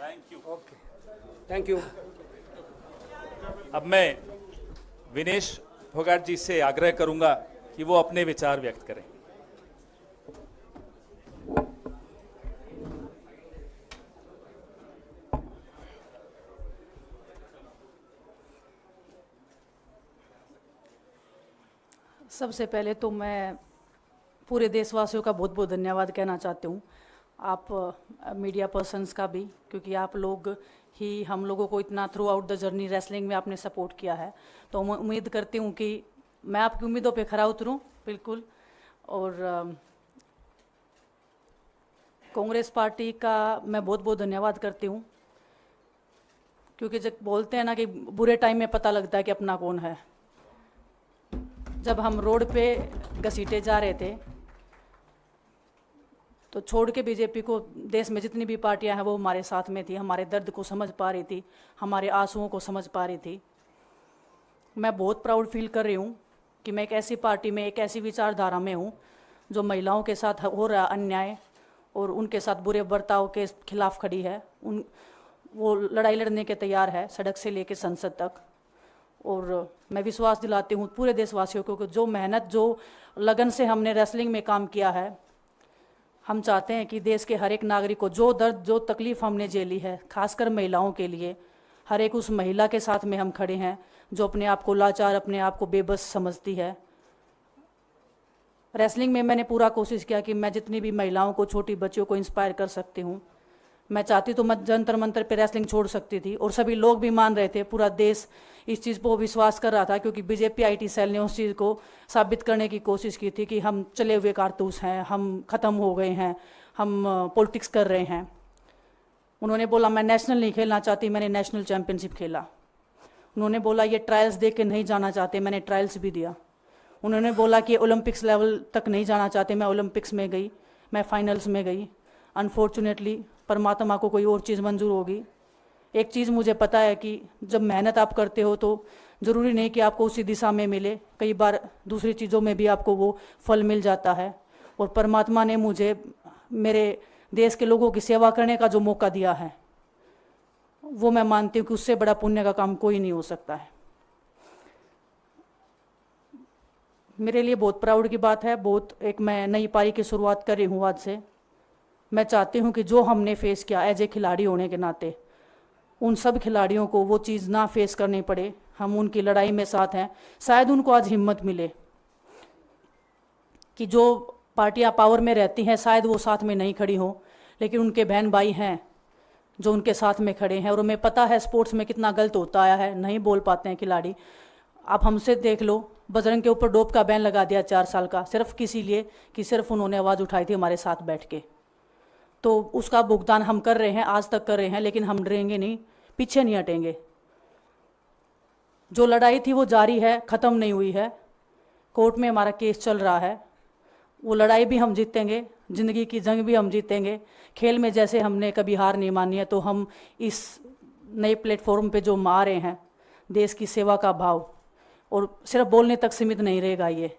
Thank you. Okay, thank you. अब मैं विनेश फोगाट जी से आग्रह करूंगा कि वो अपने विचार व्यक्त करें। सबसे पहले तो मैं पूरे देशवासियों का बहुत बहुत धन्यवाद कहना चाहती हूँ, आप मीडिया पर्सन्स का भी, क्योंकि आप लोग ही हम लोगों को इतना through out the journey wrestling में आपने सपोर्ट किया है। तो मैं उम्मीद करती हूँ कि मैं आपकी उम्मीदों पे खरा उतरूँ बिल्कुल। और कांग्रेस पार्टी का मैं बहुत बहुत धन्यवाद करती हूँ, क्योंकि जब बोलते हैं ना कि बुरे टाइम में पता लगता है कि अपना कौन है। जब हम रोड पे घसीटे जा रहे थे तो छोड़ के बीजेपी को देश में जितनी भी पार्टियां हैं वो हमारे साथ में थी, हमारे दर्द को समझ पा रही थी, हमारे आंसुओं को समझ पा रही थी। मैं बहुत प्राउड फील कर रही हूँ कि मैं एक ऐसी पार्टी में, एक ऐसी विचारधारा में हूँ जो महिलाओं के साथ हो रहा अन्याय और उनके साथ बुरे बर्ताव के खिलाफ खड़ी है। वो लड़ाई लड़ने के तैयार है, सड़क से लेकर संसद तक। और मैं विश्वास दिलाती हूँ पूरे देशवासियों को कि जो मेहनत, जो लगन से हमने रेसलिंग में काम किया है, हम चाहते हैं कि देश के हर एक नागरिक को जो दर्द, जो तकलीफ हमने झेली है, खासकर महिलाओं के लिए, हर एक उस महिला के साथ में हम खड़े हैं जो अपने आप को लाचार, अपने आप को बेबस समझती है। रेसलिंग में मैंने पूरा कोशिश किया कि मैं जितनी भी महिलाओं को, छोटी बच्चियों को इंस्पायर कर सकती हूँ। मैं चाहती तो मैं जंतर मंतर पे रेसलिंग छोड़ सकती थी, और सभी लोग भी मान रहे थे, पूरा देश इस चीज़ को विश्वास कर रहा था, क्योंकि बीजेपी आईटी सेल ने उस चीज़ को साबित करने की कोशिश की थी कि हम चले हुए कारतूस हैं, हम ख़त्म हो गए हैं, हम पॉलिटिक्स कर रहे हैं। उन्होंने बोला मैं नेशनल नहीं खेलना चाहती, मैंने नेशनल चैम्पियनशिप खेला। उन्होंने बोला ये ट्रायल्स दे के नहीं जाना चाहते, मैंने ट्रायल्स भी दिया। उन्होंने बोला कि ओलंपिक्स लेवल तक नहीं जाना चाहते, मैं ओलंपिक्स में गई, मैं फाइनल्स में गई। अनफॉर्चुनेटली परमात्मा को कोई और चीज़ मंजूर होगी। एक चीज़ मुझे पता है कि जब मेहनत आप करते हो तो ज़रूरी नहीं कि आपको उसी दिशा में मिले, कई बार दूसरी चीज़ों में भी आपको वो फल मिल जाता है। और परमात्मा ने मुझे मेरे देश के लोगों की सेवा करने का जो मौका दिया है, वो मैं मानती हूँ कि उससे बड़ा पुण्य का काम कोई नहीं हो सकता है। मेरे लिए बहुत प्राउड की बात है, बहुत एक मैं नई पारी की शुरुआत कर रही हूँ आज से। मैं चाहती हूँ कि जो हमने फेस किया एज ए खिलाड़ी होने के नाते, उन सब खिलाड़ियों को वो चीज़ ना फेस करनी पड़े। हम उनकी लड़ाई में साथ हैं। शायद उनको आज हिम्मत मिले कि जो पार्टियां पावर में रहती हैं शायद वो साथ में नहीं खड़ी हों, लेकिन उनके बहन भाई हैं जो उनके साथ में खड़े हैं। और हमें पता है स्पोर्ट्स में कितना गलत होता आया है, नहीं बोल पाते हैं खिलाड़ी। आप हमसे देख लो, बजरंग के ऊपर डोप का बैन लगा दिया 4 साल का, सिर्फ किसी लिए कि सिर्फ उन्होंने आवाज़ उठाई थी हमारे साथ बैठ के। तो उसका भुगतान हम कर रहे हैं, आज तक कर रहे हैं, लेकिन हम डरेंगे नहीं, पीछे नहीं हटेंगे। जो लड़ाई थी वो जारी है, ख़त्म नहीं हुई है। कोर्ट में हमारा केस चल रहा है, वो लड़ाई भी हम जीतेंगे, ज़िंदगी की जंग भी हम जीतेंगे। खेल में जैसे हमने कभी हार नहीं मानी है, तो हम इस नए प्लेटफॉर्म पे जो आ रहे हैं, देश की सेवा का भाव, और सिर्फ बोलने तक सीमित नहीं रहेगा ये।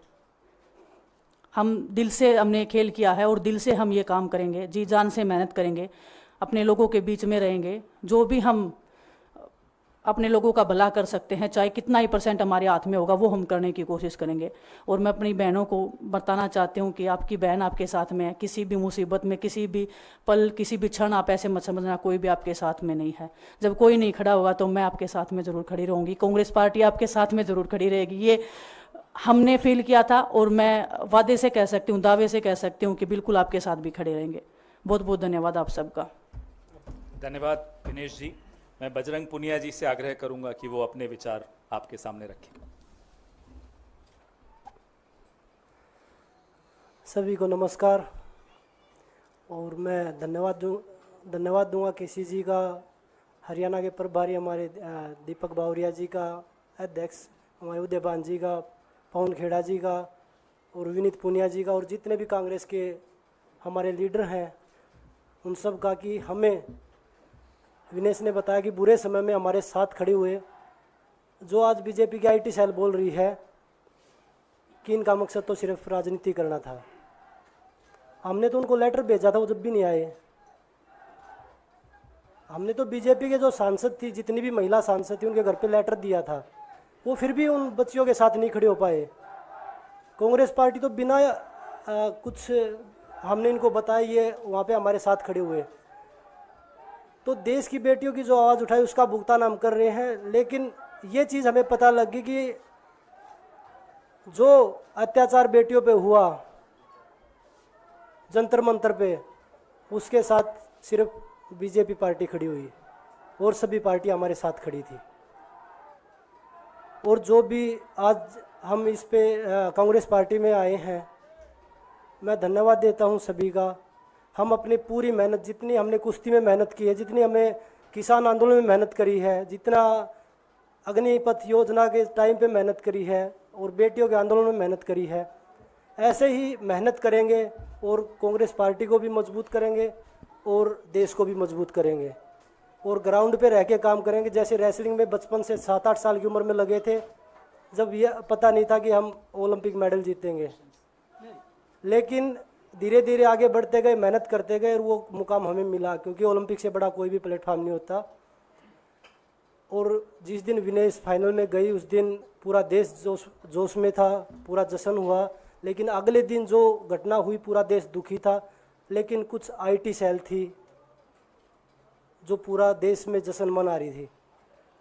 हम दिल से हमने खेल किया है और दिल से हम ये काम करेंगे, जी जान से मेहनत करेंगे, अपने लोगों के बीच में रहेंगे। जो भी हम अपने लोगों का भला कर सकते हैं, चाहे कितना ही % हमारे हाथ में होगा, वो हम करने की कोशिश करेंगे। और मैं अपनी बहनों को बताना चाहती हूँ कि आपकी बहन आपके साथ में है। किसी भी मुसीबत में, किसी भी पल, किसी भी क्षण आप ऐसे मत समझना कोई भी आपके साथ में नहीं है। जब कोई नहीं खड़ा होगा तो मैं आपके साथ में ज़रूर खड़ी रहूँगी, कांग्रेस पार्टी आपके साथ में ज़रूर खड़ी रहेगी। ये हमने फील किया था, और मैं वादे से कह सकती हूँ, दावे से कह सकती हूँ कि बिल्कुल आपके साथ भी खड़े रहेंगे। बहुत बहुत धन्यवाद आप सबका। धन्यवाद दिनेश जी। मैं बजरंग पुनिया जी से आग्रह करूंगा कि वो अपने विचार आपके सामने रखें। सभी को नमस्कार। और मैं धन्यवाद दूंगा केसी जी का, हरियाणा के प्रभारी हमारे दीपक बावरिया जी का, अध्यक्ष हमारे उदयभान जी का, पवन खेड़ा जी का, और विनीत पुनिया जी का, और जितने भी कांग्रेस के हमारे लीडर हैं उन सब का, कि हमें विनेश ने बताया कि बुरे समय में हमारे साथ खड़े हुए। जो आज बीजेपी की आईटी सेल बोल रही है कि इनका मकसद तो सिर्फ राजनीति करना था, हमने तो उनको लेटर भेजा था, वो जब भी नहीं आए। हमने तो बीजेपी के जो सांसद थी, जितनी भी महिला सांसद थी, उनके घर पे लेटर दिया था, वो फिर भी उन बच्चियों के साथ नहीं खड़े हो पाए। कांग्रेस पार्टी तो बिना कुछ हमने इनको बताया ये वहाँ पे हमारे साथ खड़े हुए। तो देश की बेटियों की जो आवाज़ उठाई उसका भुगतान हम कर रहे हैं। लेकिन ये चीज़ हमें पता लगी कि जो अत्याचार बेटियों पे हुआ जंतर मंतर पे, उसके साथ सिर्फ बीजेपी पार्टी खड़ी हुई और सभी पार्टी हमारे साथ खड़ी थी। और जो भी आज हम इस पे कांग्रेस पार्टी में आए हैं, मैं धन्यवाद देता हूं सभी का। हम अपनी पूरी मेहनत, जितनी हमने कुश्ती में मेहनत की है, जितनी हमें किसान आंदोलन में मेहनत करी है, जितना अग्निपथ योजना के टाइम पे मेहनत करी है और बेटियों के आंदोलन में मेहनत करी है, ऐसे ही मेहनत करेंगे और कांग्रेस पार्टी को भी मजबूत करेंगे और देश को भी मजबूत करेंगे और ग्राउंड पे रह के काम करेंगे। जैसे रेसलिंग में बचपन से 7-8 साल की उम्र में लगे थे, जब यह पता नहीं था कि हम ओलंपिक मेडल जीतेंगे, लेकिन धीरे धीरे आगे बढ़ते गए, मेहनत करते गए और वो मुकाम हमें मिला, क्योंकि ओलंपिक से बड़ा कोई भी प्लेटफॉर्म नहीं होता। और जिस दिन विनेश फाइनल में गई, उस दिन पूरा देश जोश में था, पूरा जश्न हुआ। लेकिन अगले दिन जो घटना हुई, पूरा देश दुखी था। लेकिन कुछ आईटी सेल थी जो पूरा देश में जश्न मना रही थी।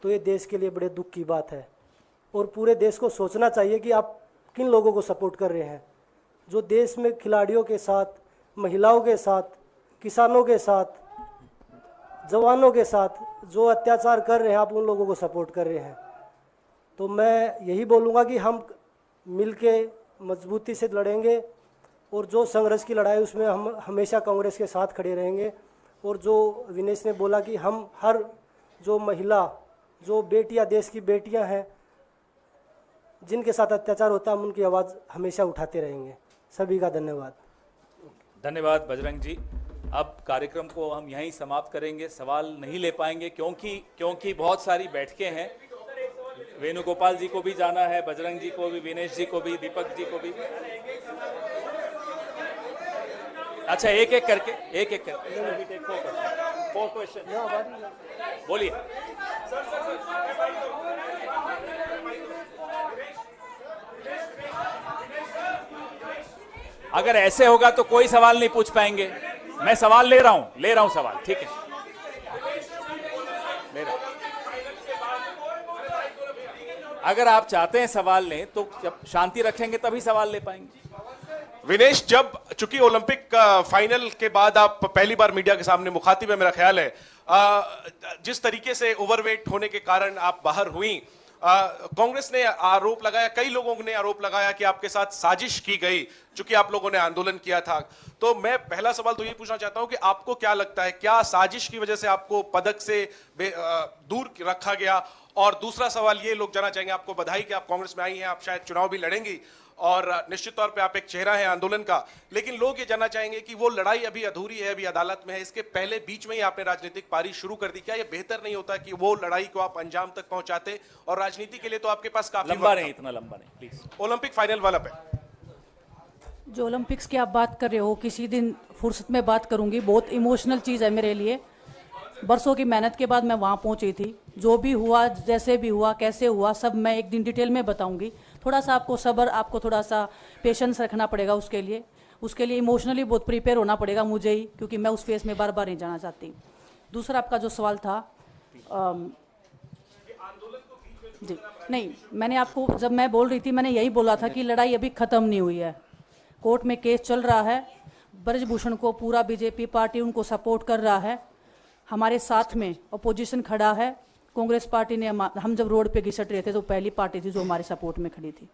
तो ये देश के लिए बड़े दुख की बात है और पूरे देश को सोचना चाहिए कि आप किन लोगों को सपोर्ट कर रहे हैं। जो देश में खिलाड़ियों के साथ, महिलाओं के साथ, किसानों के साथ, जवानों के साथ जो अत्याचार कर रहे हैं, आप उन लोगों को सपोर्ट कर रहे हैं। तो मैं यही बोलूँगा कि हम मिलके मजबूती से लड़ेंगे और जो संघर्ष की लड़ाई उसमें हम हमेशा कांग्रेस के साथ खड़े रहेंगे। और जो विनेश ने बोला कि हम हर जो महिला, जो बेटियां, देश की बेटियां हैं जिनके साथ अत्याचार होता है, हम उनकी आवाज़ हमेशा उठाते रहेंगे। सभी का धन्यवाद। धन्यवाद बजरंग जी। अब कार्यक्रम को हम यहीं समाप्त करेंगे, सवाल नहीं ले पाएंगे क्योंकि बहुत सारी बैठकें हैं। वेणुगोपाल जी को भी जाना है, बजरंग जी को भी, विनेश जी को भी, दीपक जी को भी। अच्छा, एक एक करके फोर क्वेश्चन बोलिए। अगर ऐसे होगा तो कोई सवाल नहीं पूछ पाएंगे। मैं सवाल ले रहा हूं सवाल, ठीक है, ले रहा हूं। अगर आप चाहते हैं सवाल लें तो जब शांति रखेंगे तभी सवाल ले पाएंगे। विनेश, जब चूंकि ओलंपिक फाइनल के बाद आप पहली बार मीडिया के सामने मुखातिब है, मेरा ख्याल है, जिस तरीके से ओवरवेट होने के कारण आप बाहर हुई, कांग्रेस ने आरोप लगाया, कई लोगों ने आरोप लगाया कि आपके साथ साजिश की गई, चूंकि आप लोगों ने आंदोलन किया था। तो मैं पहला सवाल तो ये पूछना चाहता हूं कि आपको क्या लगता है, क्या साजिश की वजह से आपको पदक से दूर रखा गया? और दूसरा सवाल ये लोग जानना चाहेंगे, आपको बधाई कि आप कांग्रेस में आई हैं, आप शायद चुनाव भी लड़ेंगी और निश्चित तौर पे आप एक चेहरा है आंदोलन का, लेकिन लोग ये जानना चाहेंगे कि वो लड़ाई अभी अधूरी है, अभी अदालत में है, इसके पहले बीच में ही आपने राजनीतिक पारी शुरू कर दी। क्या ये बेहतर नहीं होता कि वो लड़ाई को आप अंजाम तक पहुंचाते? और राजनीति के लिए तो आपके पास काफी लंबा नहीं, इतना लंबा नहीं प्लीज। ओलंपिक फाइनल वाला पे जो ओलंपिक्स की आप बात कर रहे हो, किसी दिन फुर्सत में बात करूंगी। बहुत इमोशनल चीज़ है मेरे लिए। बरसों की मेहनत के बाद मैं वहाँ पहुँची थी। जो भी हुआ, जैसे भी हुआ, कैसे हुआ, सब मैं एक दिन डिटेल में बताऊंगी। थोड़ा सा आपको सब्र, आपको थोड़ा सा पेशेंस रखना पड़ेगा। उसके लिए इमोशनली बहुत प्रिपेयर होना पड़ेगा मुझे ही, क्योंकि मैं उस फेस में बार बार नहीं जाना चाहती। दूसरा आपका जो सवाल था, जी नहीं, मैंने आपको, जब मैं बोल रही थी, मैंने यही बोला था कि लड़ाई अभी ख़त्म नहीं हुई है। कोर्ट में केस चल रहा है। ब्रजभूषण को पूरा बीजेपी पार्टी उनको सपोर्ट कर रहा है। हमारे साथ में अपोजिशन खड़ा है। कांग्रेस पार्टी ने, हम जब रोड पे घिसट रहे थे तो पहली पार्टी थी जो हमारे सपोर्ट में खड़ी थी।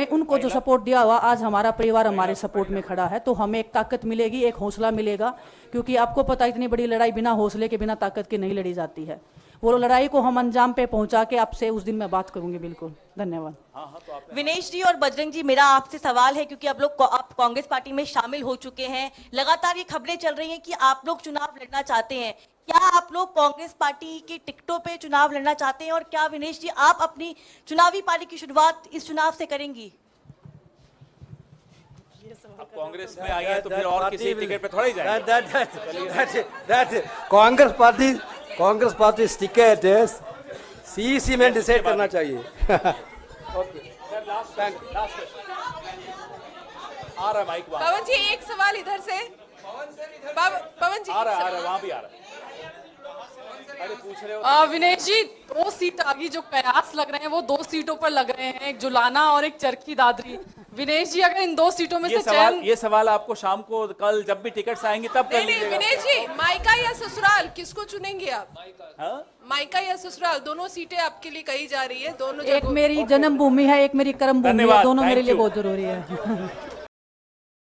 उनको जो सपोर्ट दिया हुआ, आज हमारा परिवार हमारे सपोर्ट में खड़ा है। तो हमें एक ताकत मिलेगी, एक हौसला मिलेगा, क्योंकि आपको पता है इतनी बड़ी लड़ाई बिना हौसले के, बिना ताकत के नहीं लड़ी जाती है। वो लड़ाई को हम अंजाम पे पहुंचा के आपसे उस दिन मैं बात करूंगी। बिल्कुल, धन्यवाद। विनेश जी और बजरंग जी, मेरा आपसे सवाल है, क्योंकि आप कांग्रेस पार्टी में शामिल हो चुके हैं, लगातार ये खबरें चल रही हैं कि आप लोग चुनाव लड़ना चाहते हैं। क्या आप लोग कांग्रेस पार्टी की टिकटों पे चुनाव लड़ना चाहते हैं? और क्या विनेश जी, आप अपनी चुनावी पारी की शुरुआत इस चुनाव से करेंगी? अब कांग्रेस में आई है तो फिर और किसी टिकट पे थोड़ा ही जाएंगे। कांग्रेस पार्टी टिकट सीईसी में डिसाइड करना चाहिए। आ रहा है माइक वहाँ, पवन जी एक सवाल इधर से। पवन जी आ रहा है वहाँ भी आ रहा है। अरे पूछ रहे हो विनेश जी, 2 सीट आगे जो कयास लग रहे हैं वो 2 सीटों पर लग रहे हैं, एक जुलाना और एक चरखी दादरी। विनेश जी अगर इन 2 सीटों में से चयन, ये सवाल आपको शाम को कल जब भी टिकट्स आएंगे तब कर नहीं लीजिएगा। विनेश जी, मायका या ससुराल किसको चुनेंगे आप? हाँ? मायका या ससुराल दोनों सीटें आपके लिए कही जा रही है, दोनों एक मेरी जन्मभूमि है, एक मेरी कर्म भूमि है, धन्यवाद, दोनों मेरे thank लिए you। बहुत जरूरी है।